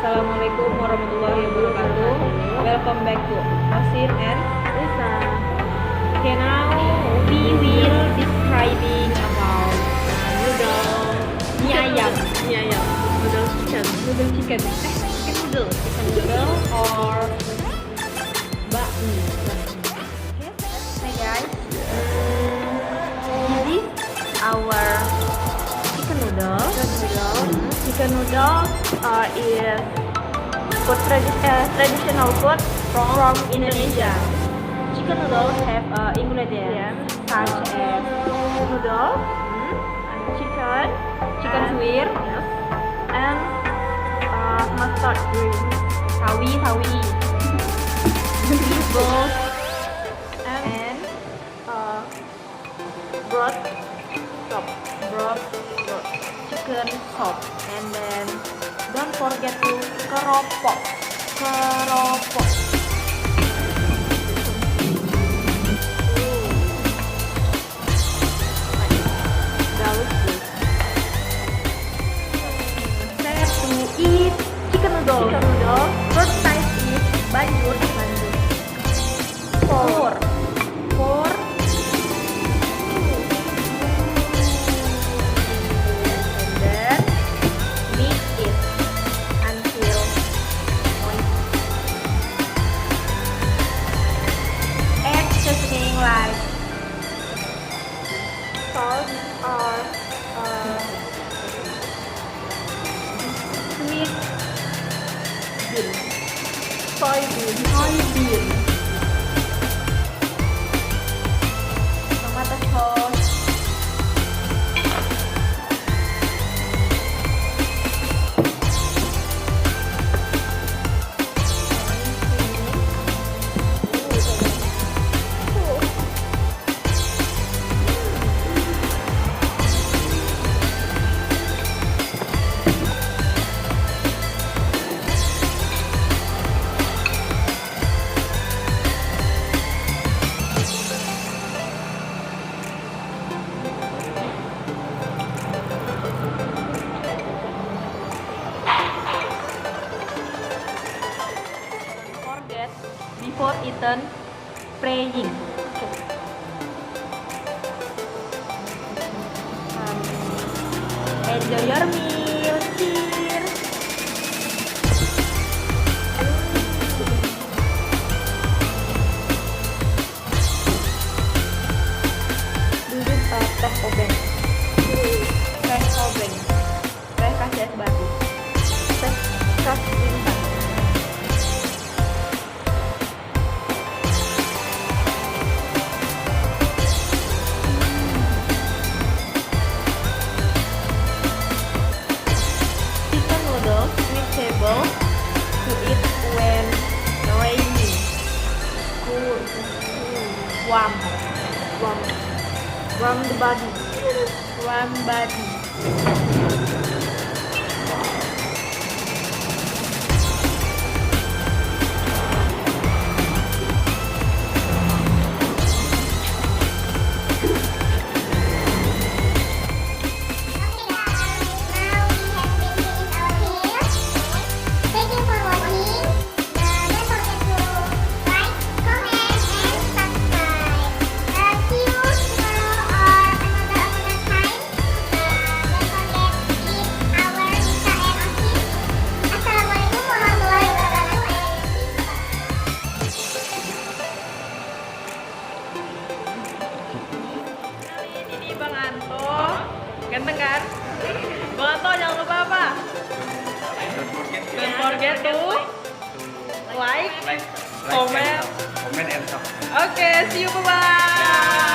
Assalamualaikum warahmatullahi wabarakatuh. Welcome back to Oshin and Risa. Okay, now we will describing about noodle mie ayam, Noodle chicken. noodle chicken, chicken noodle or bakmi. Okay, hi guys. This is our chicken noodle. Chicken noodle is traditional food from Indonesia. Chicken noodles have ingredients such as noodle, and chicken suwir, and mustard green, sawi, meatballs, and broth soup, chicken soup, and then don't forget to keropok. Step to eat chicken noodle. First type is banjur. Four. And then mix it until moist. Add seasoning like salt or sweet soybean, tomato sauce, forget before eaten praying. Enjoy your meal. Cheers. Duduk teh obeng. Teh kasih es batu. Teh kasih instan. Suitable to eat when raining. Cool. Warm the body. Ini Bang Anto, ganteng kan? Bang Anto jangan lupa apa? Don't forget to like, comment, and subscribe. Okay, see you, bye-bye.